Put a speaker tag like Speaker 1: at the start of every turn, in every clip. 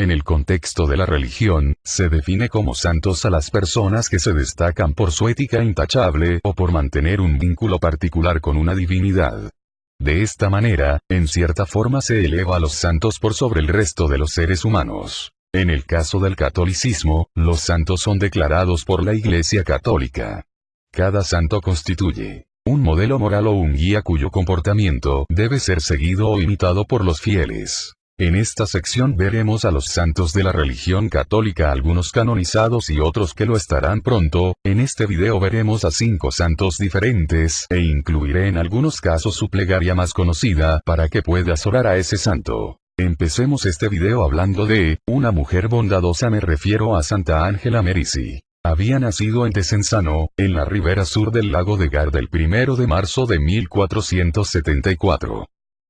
Speaker 1: En el contexto de la religión, se define como santos a las personas que se destacan por su ética intachable o por mantener un vínculo particular con una divinidad. De esta manera, en cierta forma se eleva a los santos por sobre el resto de los seres humanos. En el caso del catolicismo, los santos son declarados por la Iglesia Católica. Cada santo constituye un modelo moral o un guía cuyo comportamiento debe ser seguido o imitado por los fieles. En esta sección veremos a los santos de la religión católica, algunos canonizados y otros que lo estarán pronto. En este video veremos a 5 santos diferentes, e incluiré en algunos casos su plegaria más conocida para que puedas orar a ese santo. Empecemos este video hablando de una mujer bondadosa, me refiero a Santa Ángela Merici. Había nacido en Desenzano, en la ribera sur del lago de Garda el 1 de marzo de 1474.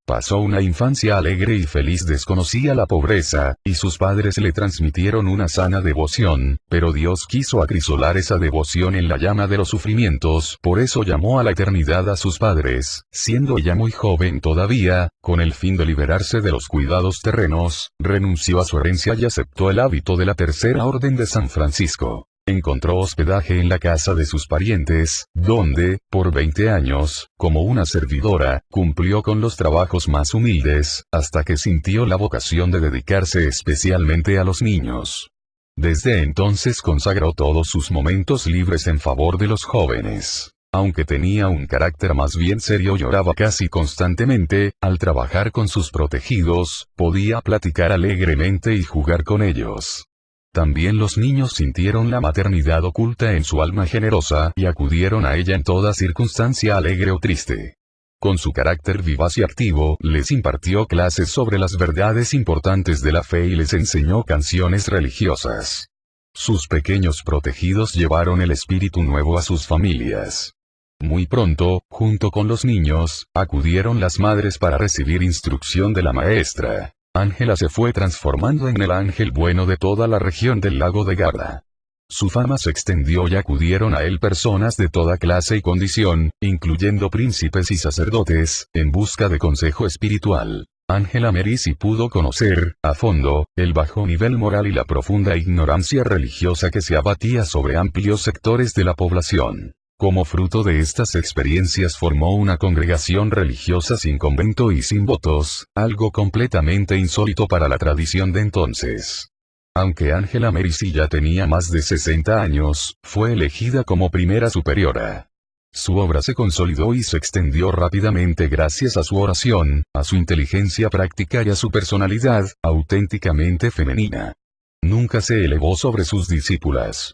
Speaker 1: Pasó una infancia alegre y feliz, desconocía la pobreza, y sus padres le transmitieron una sana devoción, pero Dios quiso acrisolar esa devoción en la llama de los sufrimientos, por eso llamó a la eternidad a sus padres, siendo ella muy joven todavía, con el fin de liberarse de los cuidados terrenos, renunció a su herencia y aceptó el hábito de la Tercera Orden de San Francisco. Encontró hospedaje en la casa de sus parientes, donde, por 20 años, como una servidora, cumplió con los trabajos más humildes, hasta que sintió la vocación de dedicarse especialmente a los niños. Desde entonces consagró todos sus momentos libres en favor de los jóvenes. Aunque tenía un carácter más bien serio y oraba casi constantemente, al trabajar con sus protegidos, podía platicar alegremente y jugar con ellos. También los niños sintieron la maternidad oculta en su alma generosa y acudieron a ella en toda circunstancia alegre o triste. Con su carácter vivaz y activo, les impartió clases sobre las verdades importantes de la fe y les enseñó canciones religiosas. Sus pequeños protegidos llevaron el espíritu nuevo a sus familias. Muy pronto, junto con los niños, acudieron las madres para recibir instrucción de la maestra. Ángela se fue transformando en el ángel bueno de toda la región del lago de Garda. Su fama se extendió y acudieron a él personas de toda clase y condición, incluyendo príncipes y sacerdotes, en busca de consejo espiritual. Ángela Merici pudo conocer, a fondo, el bajo nivel moral y la profunda ignorancia religiosa que se abatía sobre amplios sectores de la población. Como fruto de estas experiencias formó una congregación religiosa sin convento y sin votos, algo completamente insólito para la tradición de entonces. Aunque Ángela Merici ya tenía más de 60 años, fue elegida como primera superiora. Su obra se consolidó y se extendió rápidamente gracias a su oración, a su inteligencia práctica y a su personalidad, auténticamente femenina. Nunca se elevó sobre sus discípulas.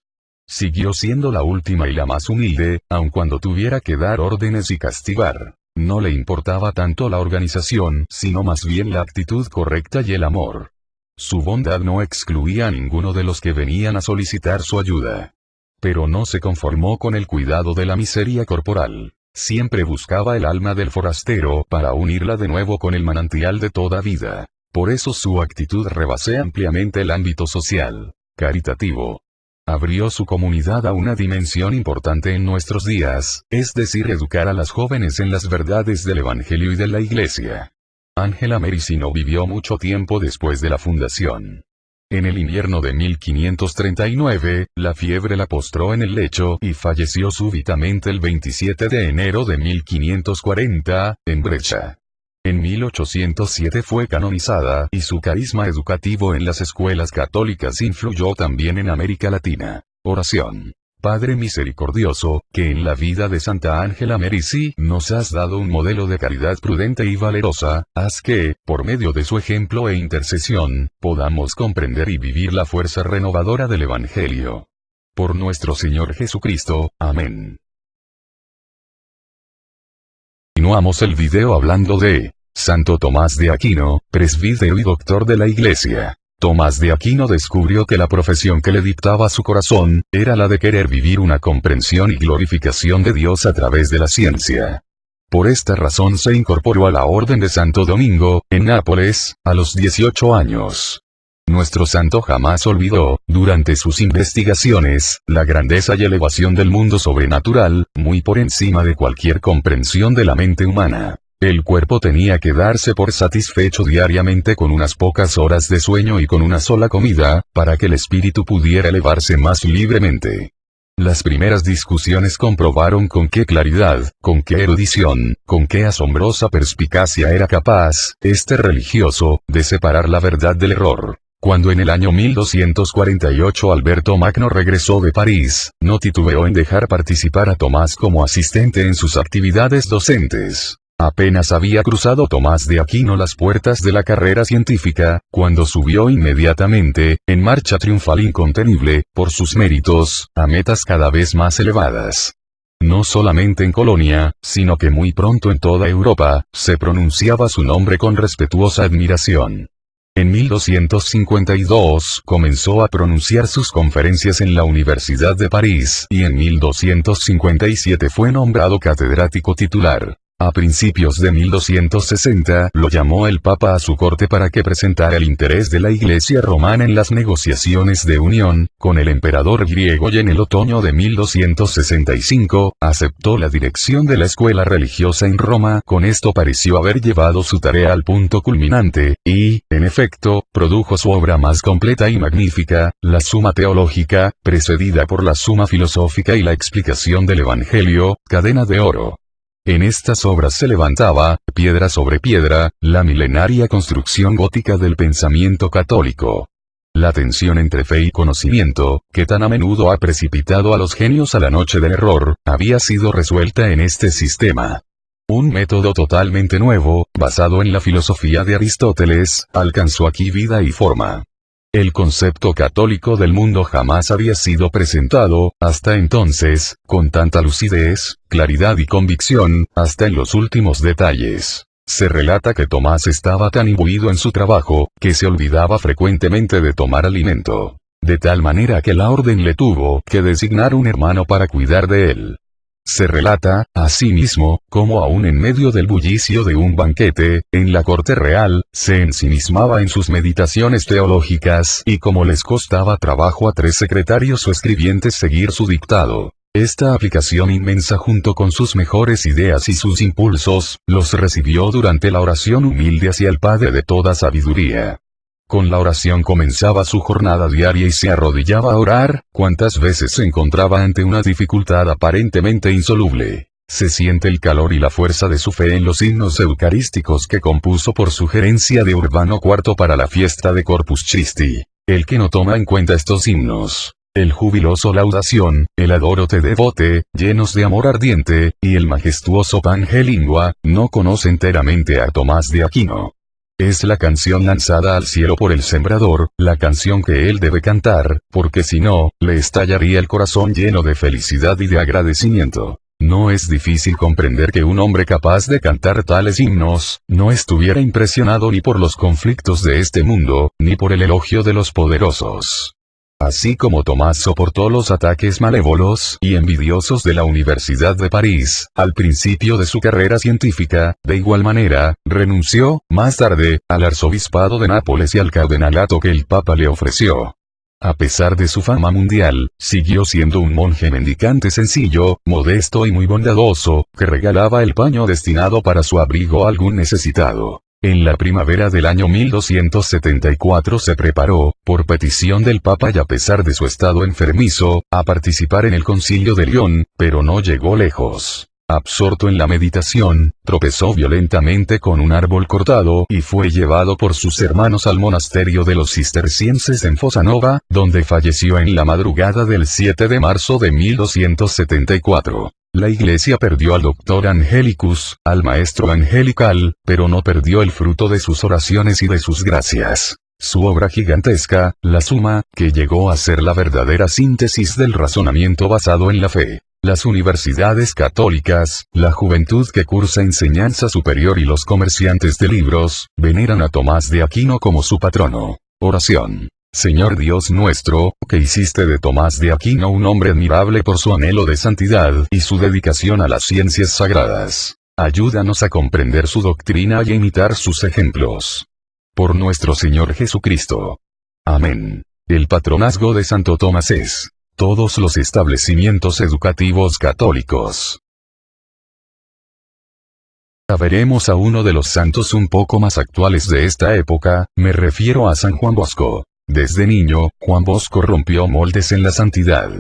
Speaker 1: Siguió siendo la última y la más humilde, aun cuando tuviera que dar órdenes y castigar. No le importaba tanto la organización, sino más bien la actitud correcta y el amor. Su bondad no excluía a ninguno de los que venían a solicitar su ayuda. Pero no se conformó con el cuidado de la miseria corporal. Siempre buscaba el alma del forastero para unirla de nuevo con el manantial de toda vida. Por eso su actitud rebasó ampliamente el ámbito social, caritativo. Abrió su comunidad a una dimensión importante en nuestros días, es decir, educar a las jóvenes en las verdades del Evangelio y de la Iglesia. Ángela Merici no vivió mucho tiempo después de la fundación. En el invierno de 1539, la fiebre la postró en el lecho y falleció súbitamente el 27 de enero de 1540, en Brescia. En 1807 fue canonizada y su carisma educativo en las escuelas católicas influyó también en América Latina. Oración. Padre misericordioso, que en la vida de Santa Ángela Merici nos has dado un modelo de caridad prudente y valerosa, haz que, por medio de su ejemplo e intercesión, podamos comprender y vivir la fuerza renovadora del Evangelio. Por nuestro Señor Jesucristo. Amén. Continuamos el video hablando de Santo Tomás de Aquino, presbítero y doctor de la Iglesia. Tomás de Aquino descubrió que la profesión que le dictaba su corazón, era la de querer vivir una comprensión y glorificación de Dios a través de la ciencia. Por esta razón se incorporó a la Orden de Santo Domingo, en Nápoles, a los 18 años. Nuestro santo jamás olvidó, durante sus investigaciones, la grandeza y elevación del mundo sobrenatural, muy por encima de cualquier comprensión de la mente humana. El cuerpo tenía que darse por satisfecho diariamente con unas pocas horas de sueño y con una sola comida, para que el espíritu pudiera elevarse más libremente. Las primeras discusiones comprobaron con qué claridad, con qué erudición, con qué asombrosa perspicacia era capaz, este religioso, de separar la verdad del error. Cuando en el año 1248 Alberto Magno regresó de París, no titubeó en dejar participar a Tomás como asistente en sus actividades docentes. Apenas había cruzado Tomás de Aquino las puertas de la carrera científica, cuando subió inmediatamente, en marcha triunfal incontenible, por sus méritos, a metas cada vez más elevadas. No solamente en Colonia, sino que muy pronto en toda Europa, se pronunciaba su nombre con respetuosa admiración. En 1252 comenzó a pronunciar sus conferencias en la Universidad de París y en 1257 fue nombrado catedrático titular. A principios de 1260 lo llamó el Papa a su corte para que presentara el interés de la Iglesia romana en las negociaciones de unión con el emperador griego y en el otoño de 1265 aceptó la dirección de la escuela religiosa en Roma. Con esto pareció haber llevado su tarea al punto culminante, y, en efecto, produjo su obra más completa y magnífica, la Suma Teológica, precedida por la Suma Filosófica y la explicación del Evangelio, cadena de oro. En estas obras se levantaba, piedra sobre piedra, la milenaria construcción gótica del pensamiento católico. La tensión entre fe y conocimiento, que tan a menudo ha precipitado a los genios a la noche del error, había sido resuelta en este sistema. Un método totalmente nuevo, basado en la filosofía de Aristóteles, alcanzó aquí vida y forma. El concepto católico del mundo jamás había sido presentado, hasta entonces, con tanta lucidez, claridad y convicción, hasta en los últimos detalles. Se relata que Tomás estaba tan imbuido en su trabajo, que se olvidaba frecuentemente de tomar alimento. De tal manera que la orden le tuvo que designar un hermano para cuidar de él. Se relata, asimismo, cómo aún en medio del bullicio de un banquete, en la corte real, se ensimismaba en sus meditaciones teológicas y cómo les costaba trabajo a 3 secretarios o escribientes seguir su dictado. Esta aplicación inmensa junto con sus mejores ideas y sus impulsos, los recibió durante la oración humilde hacia el Padre de toda sabiduría. Con la oración comenzaba su jornada diaria y se arrodillaba a orar, cuantas veces se encontraba ante una dificultad aparentemente insoluble. Se siente el calor y la fuerza de su fe en los himnos eucarísticos que compuso por sugerencia de Urbano IV para la fiesta de Corpus Christi. El que no toma en cuenta estos himnos, el jubiloso Laudación, el Adoro te devote, llenos de amor ardiente, y el majestuoso Pange Lingua, no conoce enteramente a Tomás de Aquino. Es la canción lanzada al cielo por el sembrador, la canción que él debe cantar, porque si no, le estallaría el corazón lleno de felicidad y de agradecimiento. No es difícil comprender que un hombre capaz de cantar tales himnos, no estuviera impresionado ni por los conflictos de este mundo, ni por el elogio de los poderosos. Así como Tomás soportó los ataques malévolos y envidiosos de la Universidad de París, al principio de su carrera científica, de igual manera, renunció, más tarde, al arzobispado de Nápoles y al cardenalato que el Papa le ofreció. A pesar de su fama mundial, siguió siendo un monje mendicante sencillo, modesto y muy bondadoso, que regalaba el paño destinado para su abrigo a algún necesitado. En la primavera del año 1274 se preparó, por petición del Papa y a pesar de su estado enfermizo, a participar en el Concilio de Lyon, pero no llegó lejos. Absorto en la meditación, tropezó violentamente con un árbol cortado y fue llevado por sus hermanos al monasterio de los cistercienses en Fossanova, donde falleció en la madrugada del 7 de marzo de 1274. La Iglesia perdió al doctor Angelicus, al maestro angelical, pero no perdió el fruto de sus oraciones y de sus gracias. Su obra gigantesca, la Suma, que llegó a ser la verdadera síntesis del razonamiento basado en la fe. Las universidades católicas, la juventud que cursa enseñanza superior y los comerciantes de libros, veneran a Tomás de Aquino como su patrono. Oración. Señor Dios nuestro, que hiciste de Tomás de Aquino un hombre admirable por su anhelo de santidad y su dedicación a las ciencias sagradas. Ayúdanos a comprender su doctrina y a imitar sus ejemplos. Por nuestro Señor Jesucristo. Amén. El patronazgo de Santo Tomás es todos los establecimientos educativos católicos. Veremos a uno de los santos un poco más actuales de esta época, me refiero a San Juan Bosco. Desde niño, Juan Bosco rompió moldes en la santidad.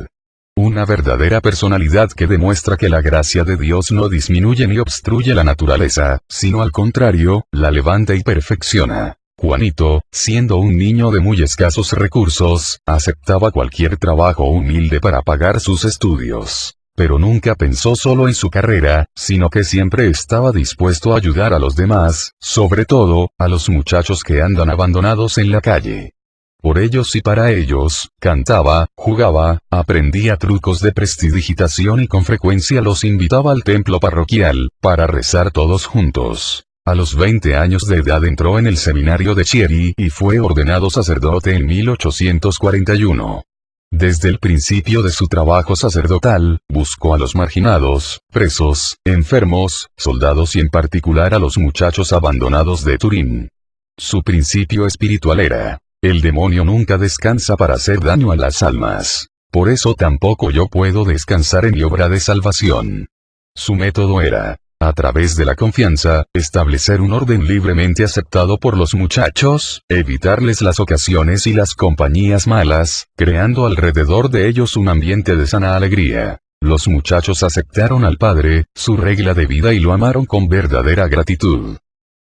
Speaker 1: Una verdadera personalidad que demuestra que la gracia de Dios no disminuye ni obstruye la naturaleza, sino al contrario, la levanta y perfecciona. Juanito, siendo un niño de muy escasos recursos, aceptaba cualquier trabajo humilde para pagar sus estudios. Pero nunca pensó solo en su carrera, sino que siempre estaba dispuesto a ayudar a los demás, sobre todo, a los muchachos que andan abandonados en la calle. Por ellos y para ellos, cantaba, jugaba, aprendía trucos de prestidigitación y con frecuencia los invitaba al templo parroquial, para rezar todos juntos. A los 20 años de edad entró en el seminario de Chieri y fue ordenado sacerdote en 1841. Desde el principio de su trabajo sacerdotal, buscó a los marginados, presos, enfermos, soldados y en particular a los muchachos abandonados de Turín. Su principio espiritual era: el demonio nunca descansa para hacer daño a las almas. Por eso tampoco yo puedo descansar en mi obra de salvación. Su método era, a través de la confianza, establecer un orden libremente aceptado por los muchachos, evitarles las ocasiones y las compañías malas, creando alrededor de ellos un ambiente de sana alegría. Los muchachos aceptaron al Padre, su regla de vida y lo amaron con verdadera gratitud.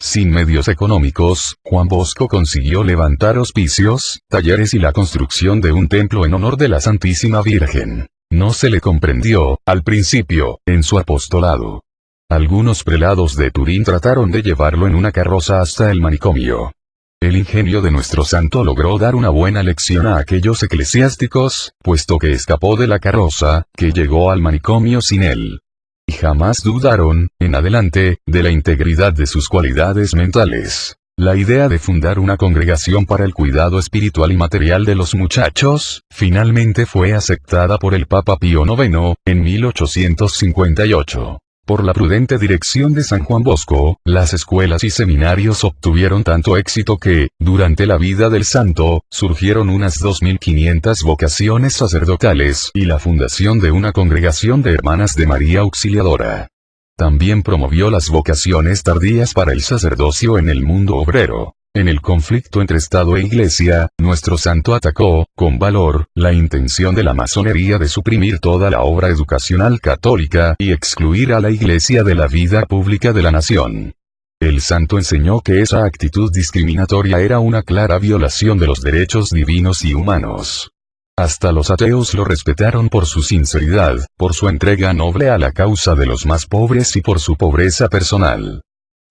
Speaker 1: Sin medios económicos, Juan Bosco consiguió levantar hospicios, talleres y la construcción de un templo en honor de la Santísima Virgen. No se le comprendió, al principio, en su apostolado. Algunos prelados de Turín trataron de llevarlo en una carroza hasta el manicomio. El ingenio de nuestro santo logró dar una buena lección a aquellos eclesiásticos, puesto que escapó de la carroza, que llegó al manicomio sin él. Y jamás dudaron, en adelante, de la integridad de sus cualidades mentales. La idea de fundar una congregación para el cuidado espiritual y material de los muchachos, finalmente fue aceptada por el Papa Pío IX, en 1858. Por la prudente dirección de San Juan Bosco, las escuelas y seminarios obtuvieron tanto éxito que, durante la vida del santo, surgieron unas 2500 vocaciones sacerdotales y la fundación de una congregación de hermanas de María Auxiliadora. También promovió las vocaciones tardías para el sacerdocio en el mundo obrero. En el conflicto entre Estado e Iglesia, nuestro santo atacó, con valor, la intención de la masonería de suprimir toda la obra educacional católica y excluir a la Iglesia de la vida pública de la nación. El santo enseñó que esa actitud discriminatoria era una clara violación de los derechos divinos y humanos. Hasta los ateos lo respetaron por su sinceridad, por su entrega noble a la causa de los más pobres y por su pobreza personal.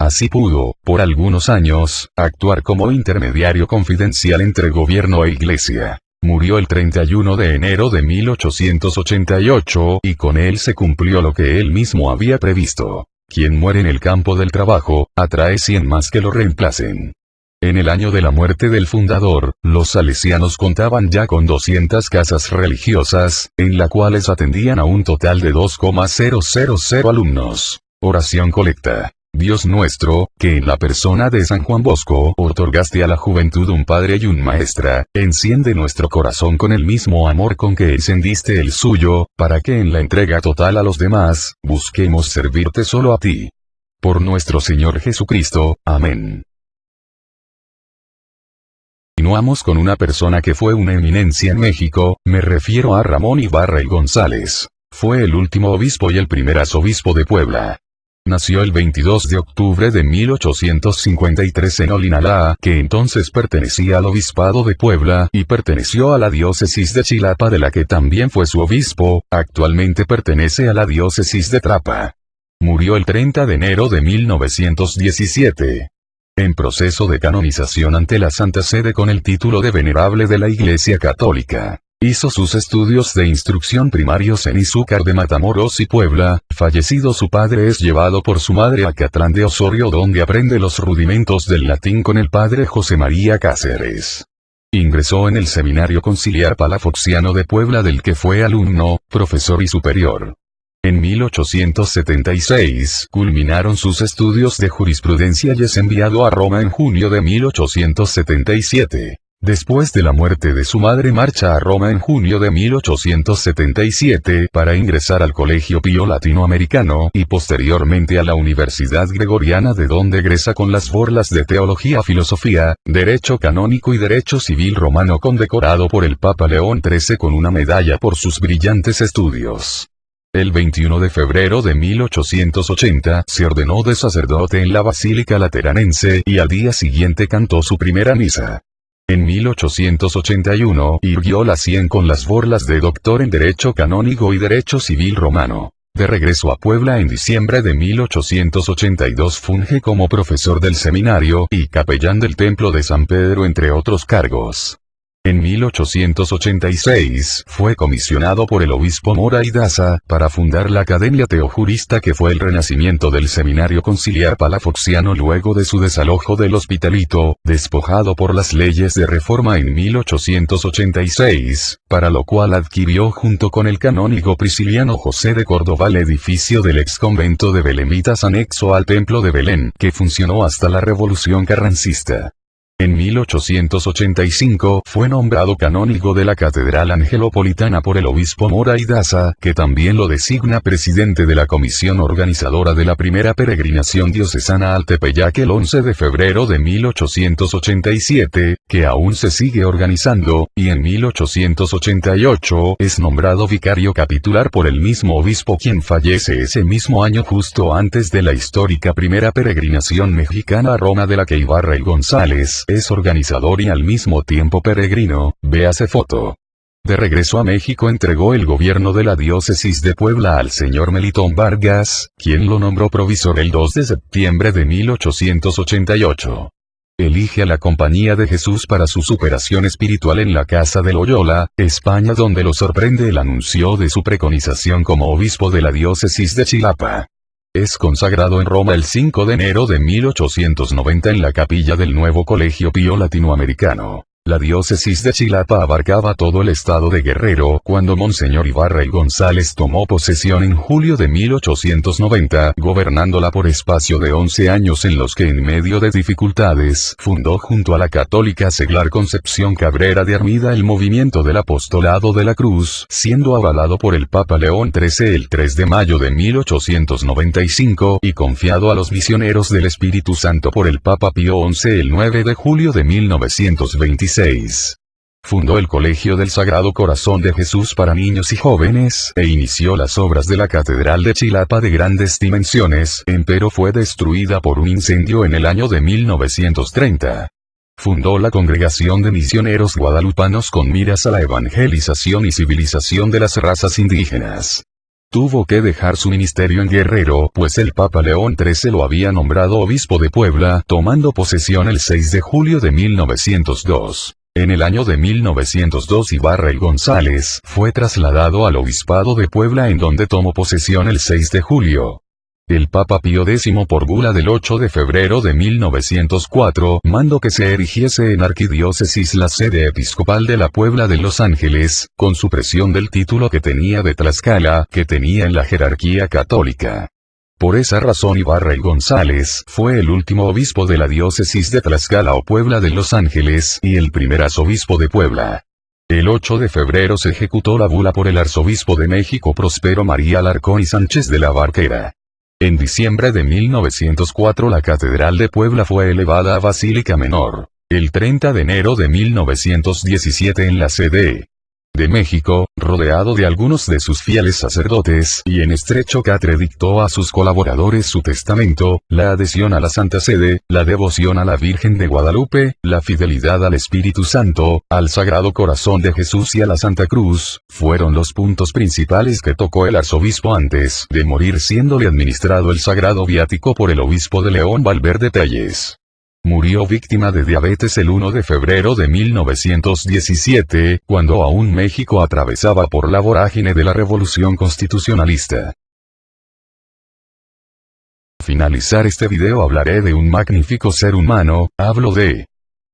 Speaker 1: Así pudo, por algunos años, actuar como intermediario confidencial entre gobierno e iglesia. Murió el 31 de enero de 1888 y con él se cumplió lo que él mismo había previsto. Quien muere en el campo del trabajo, atrae 100 más que lo reemplacen. En el año de la muerte del fundador, los salesianos contaban ya con 200 casas religiosas, en las cuales atendían a un total de 2,000 alumnos. Oración colecta. Dios nuestro, que en la persona de San Juan Bosco otorgaste a la juventud un padre y un maestra, enciende nuestro corazón con el mismo amor con que encendiste el suyo, para que en la entrega total a los demás, busquemos servirte solo a ti. Por nuestro Señor Jesucristo, amén. Continuamos con una persona que fue una eminencia en México, me refiero a Ramón Ibarra y González. Fue el último obispo y el primer arzobispo de Puebla. Nació el 22 de octubre de 1853 en Olinalá, que entonces pertenecía al obispado de Puebla, y perteneció a la diócesis de Chilapa de la que también fue su obispo, actualmente pertenece a la diócesis de Trapa. Murió el 30 de enero de 1917. En proceso de canonización ante la Santa Sede con el título de Venerable de la Iglesia Católica. Hizo sus estudios de instrucción primarios en Izúcar de Matamoros y Puebla. Fallecido su padre es llevado por su madre a Catlán de Osorio donde aprende los rudimentos del latín con el padre José María Cáceres. Ingresó en el Seminario Conciliar Palafoxiano de Puebla del que fue alumno, profesor y superior. En 1876 culminaron sus estudios de jurisprudencia y es enviado a Roma en junio de 1877. Después de la muerte de su madre marcha a Roma en junio de 1877 para ingresar al Colegio Pío Latinoamericano y posteriormente a la Universidad Gregoriana, de donde egresa con las borlas de Teología, Filosofía, Derecho Canónico y Derecho Civil Romano, condecorado por el Papa León XIII con una medalla por sus brillantes estudios. El 21 de febrero de 1880 se ordenó de sacerdote en la Basílica Lateranense y al día siguiente cantó su primera misa. En 1881 irguió la 100 con las borlas de doctor en Derecho Canónico y Derecho Civil Romano. De regreso a Puebla en diciembre de 1882 funge como profesor del seminario y capellán del Templo de San Pedro, entre otros cargos. En 1886 fue comisionado por el obispo Mora y Daza para fundar la Academia Teojurista, que fue el renacimiento del Seminario Conciliar Palafoxiano luego de su desalojo del Hospitalito, despojado por las leyes de reforma en 1886, para lo cual adquirió junto con el canónigo Prisciliano José de Córdoba el edificio del exconvento de Belemitas anexo al Templo de Belén, que funcionó hasta la Revolución Carrancista. En 1885 fue nombrado canónigo de la Catedral Angelopolitana por el obispo Mora y Daza, que también lo designa presidente de la comisión organizadora de la primera peregrinación diocesana al Tepeyac el 11 de febrero de 1887, que aún se sigue organizando, y en 1888 es nombrado vicario capitular por el mismo obispo, quien fallece ese mismo año justo antes de la histórica primera peregrinación mexicana a Roma, de la que Ibarra y González es organizador y al mismo tiempo peregrino. Véase foto. De regreso a México entregó el gobierno de la diócesis de Puebla al señor Melitón Vargas, quien lo nombró provisor el 2 de septiembre de 1888. Elige a la Compañía de Jesús para su superación espiritual en la casa de Loyola, España, donde lo sorprende el anuncio de su preconización como obispo de la diócesis de Chilapa. Es consagrado en Roma el 5 de enero de 1890 en la capilla del nuevo Colegio Pío Latinoamericano. La diócesis de Chilapa abarcaba todo el estado de Guerrero cuando Monseñor Ibarra y González tomó posesión en julio de 1890, gobernándola por espacio de 11 años en los que, en medio de dificultades, fundó junto a la católica seglar Concepción Cabrera de Armida el movimiento del Apostolado de la Cruz, siendo avalado por el Papa León XIII el 3 de mayo de 1895 y confiado a los misioneros del Espíritu Santo por el Papa Pío XI el 9 de julio de 1926. Fundó el Colegio del Sagrado Corazón de Jesús para niños y jóvenes, e inició las obras de la Catedral de Chilapa de grandes dimensiones, empero fue destruida por un incendio en el año de 1930. Fundó la Congregación de Misioneros Guadalupanos con miras a la evangelización y civilización de las razas indígenas. Tuvo que dejar su ministerio en Guerrero, pues el Papa León XIII lo había nombrado obispo de Puebla, tomando posesión el 6 de julio de 1902. En el año de 1902 Ibarra y González fue trasladado al obispado de Puebla, en donde tomó posesión el 6 de julio. El Papa Pío X, por bula del 8 de febrero de 1904, mandó que se erigiese en arquidiócesis la sede episcopal de la Puebla de Los Ángeles, con supresión del título que tenía de Tlaxcala, que tenía en la jerarquía católica. Por esa razón Ibarra y González fue el último obispo de la diócesis de Tlaxcala o Puebla de Los Ángeles, y el primer arzobispo de Puebla. El 8 de febrero se ejecutó la bula por el arzobispo de México Próspero María Alarcón y Sánchez de la Barquera. En diciembre de 1904 la Catedral de Puebla fue elevada a Basílica Menor. El 30 de enero de 1917 en la sede de México, rodeado de algunos de sus fieles sacerdotes y en estrecho catre, dictó a sus colaboradores su testamento: la adhesión a la Santa Sede, la devoción a la Virgen de Guadalupe, la fidelidad al Espíritu Santo, al Sagrado Corazón de Jesús y a la Santa Cruz, fueron los puntos principales que tocó el arzobispo antes de morir, siéndole administrado el sagrado viático por el obispo de León, Valverde Telles. Murió víctima de diabetes el 1 de febrero de 1917, cuando aún México atravesaba por la vorágine de la revolución constitucionalista. Al finalizar este video hablaré de un magnífico ser humano, hablo de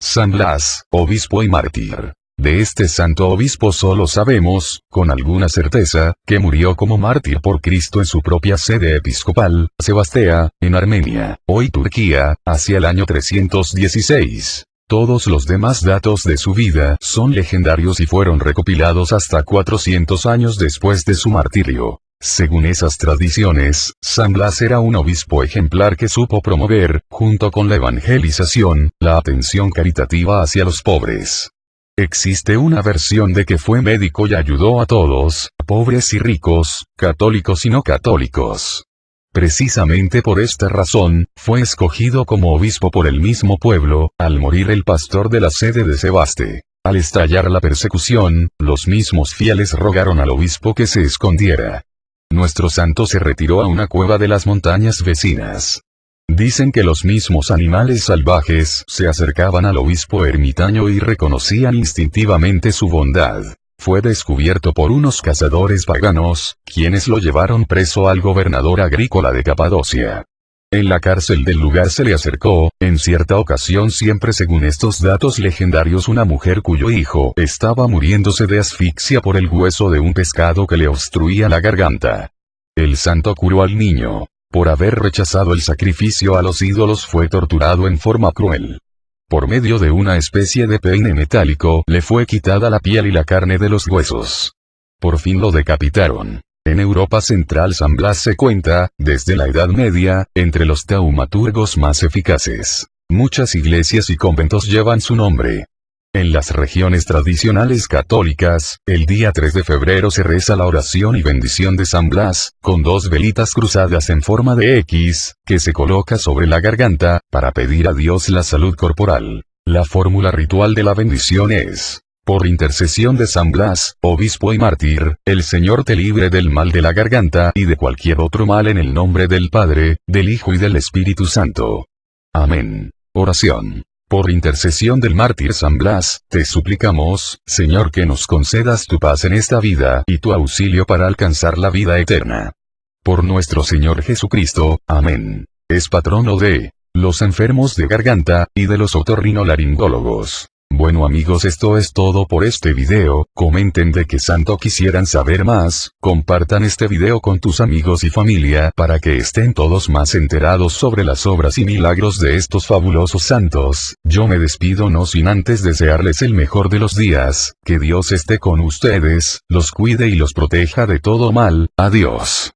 Speaker 1: San Blas, obispo y mártir. De este santo obispo solo sabemos, con alguna certeza, que murió como mártir por Cristo en su propia sede episcopal, Sebastea, en Armenia, hoy Turquía, hacia el año 316. Todos los demás datos de su vida son legendarios y fueron recopilados hasta 400 años después de su martirio. Según esas tradiciones, San Blas era un obispo ejemplar que supo promover, junto con la evangelización, la atención caritativa hacia los pobres. Existe una versión de que fue médico y ayudó a todos, pobres y ricos, católicos y no católicos. Precisamente por esta razón, fue escogido como obispo por el mismo pueblo, al morir el pastor de la sede de Sebaste. Al estallar la persecución, los mismos fieles rogaron al obispo que se escondiera. Nuestro santo se retiró a una cueva de las montañas vecinas. Dicen que los mismos animales salvajes se acercaban al obispo ermitaño y reconocían instintivamente su bondad. Fue descubierto por unos cazadores paganos, quienes lo llevaron preso al gobernador agrícola de Capadocia. En la cárcel del lugar se le acercó, en cierta ocasión siempre según estos datos legendarios una mujer cuyo hijo estaba muriéndose de asfixia por el hueso de un pescado que le obstruía la garganta. El santo curó al niño. Por haber rechazado el sacrificio a los ídolos fue torturado en forma cruel. Por medio de una especie de peine metálico le fue quitada la piel y la carne de los huesos. Por fin lo decapitaron. En Europa Central San Blas se cuenta, desde la Edad Media, entre los taumaturgos más eficaces. Muchas iglesias y conventos llevan su nombre. En las regiones tradicionales católicas, el día 3 de febrero se reza la oración y bendición de San Blas, con 2 velitas cruzadas en forma de X, que se coloca sobre la garganta, para pedir a Dios la salud corporal. La fórmula ritual de la bendición es: por intercesión de San Blas, obispo y mártir, el Señor te libre del mal de la garganta y de cualquier otro mal en el nombre del Padre, del Hijo y del Espíritu Santo. Amén. Oración. Por intercesión del mártir San Blas, te suplicamos, Señor, que nos concedas tu paz en esta vida y tu auxilio para alcanzar la vida eterna. Por nuestro Señor Jesucristo. Amén. Es patrono de los enfermos de garganta y de los otorrinolaringólogos. Bueno amigos, esto es todo por este video. Comenten de qué santo quisieran saber más, compartan este video con tus amigos y familia para que estén todos más enterados sobre las obras y milagros de estos fabulosos santos. Yo me despido no sin antes desearles el mejor de los días, que Dios esté con ustedes, los cuide y los proteja de todo mal. Adiós.